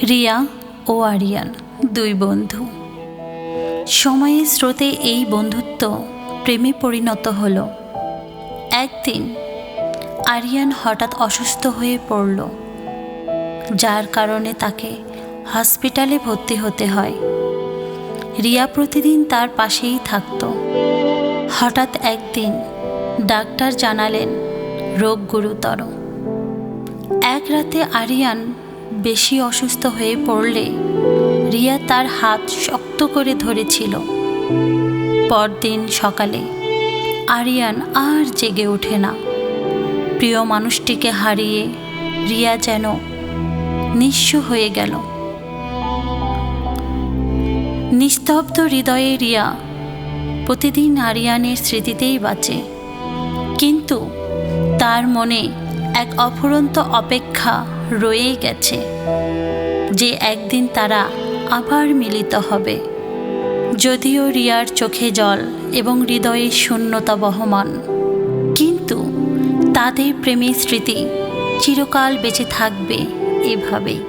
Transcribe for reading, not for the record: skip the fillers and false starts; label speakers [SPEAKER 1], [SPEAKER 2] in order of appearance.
[SPEAKER 1] রিয়া ও আরিয়ান দুই বন্ধু। সময়ের স্রোতে এই বন্ধুত্ব প্রেমে পরিণত হলো। একদিন আরিয়ান হঠাৎ অসুস্থ হয়ে পড়ল, যার কারণে তাকে হসপিটালে ভর্তি হতে হয়। রিয়া প্রতিদিন তার পাশেই থাকত। হঠাৎ একদিন ডাক্তার জানালেন রোগ গুরুতর। এক রাতে আরিয়ান বেশি অসুস্থ হয়ে পড়লে রিয়া তার হাত শক্ত করে ধরেছিল। পরদিন সকালে আরিয়ান আর জেগে ওঠে না। প্রিয় মানুষটিকে হারিয়ে রিয়া যেন নিঃস্ব হয়ে গেল। নিস্তব্ধ হৃদয়ে রিয়া প্রতিদিন আরিয়ানের স্মৃতিতেই বাঁচে, কিন্তু তার মনে এক অফুরন্ত অপেক্ষা রয়ে গেছে যে একদিন তারা আবার মিলিত হবে। যদিও রিয়ার চোখে জল এবং হৃদয়ে শূন্যতা বহমান, কিন্তু তাদের প্রেমের স্মৃতি চিরকাল বেঁচে থাকবে এভাবেই।